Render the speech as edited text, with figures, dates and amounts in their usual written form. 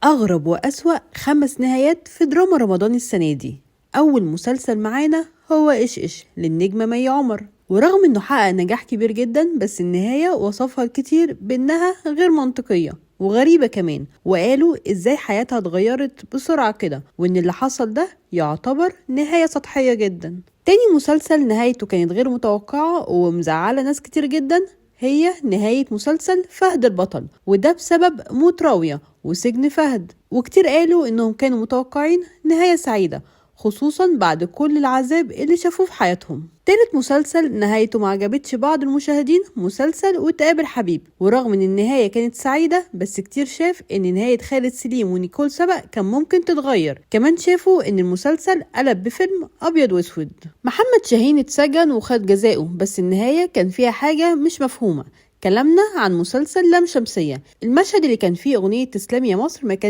أغرب وأسوأ 5 نهايات في دراما رمضان السنة دي. أول مسلسل معانا هو إيش إيش للنجمة مي عمر، ورغم إنه حقق نجاح كبير جدا بس النهاية وصفها الكتير بإنها غير منطقية وغريبة كمان، وقالوا إزاي حياتها اتغيرت بسرعة كده، وإن اللي حصل ده يعتبر نهاية سطحية جدا. تاني مسلسل نهايته كانت غير متوقعة ومزعلة ناس كتير جدا هي نهاية مسلسل فهد البطل، وده بسبب موت راوية وسجن فهد، وكتير قالوا انهم كانوا متوقعين نهاية سعيدة خصوصا بعد كل العذاب اللي شافوه في حياتهم. تالت مسلسل نهايته ما عجبتش بعض المشاهدين مسلسل وتقابل حبيب، ورغم ان النهاية كانت سعيدة بس كتير شاف ان نهاية خالد سليم ونيكول سبق كان ممكن تتغير، كمان شافوا ان المسلسل قلب بفيلم ابيض واسود. محمد شاهين اتسجن وخد جزاؤه بس النهاية كان فيها حاجة مش مفهومة. كلامنا عن مسلسل لام شمسية، المشهد اللي كان فيه اغنية تسلمي يا مصر ما كان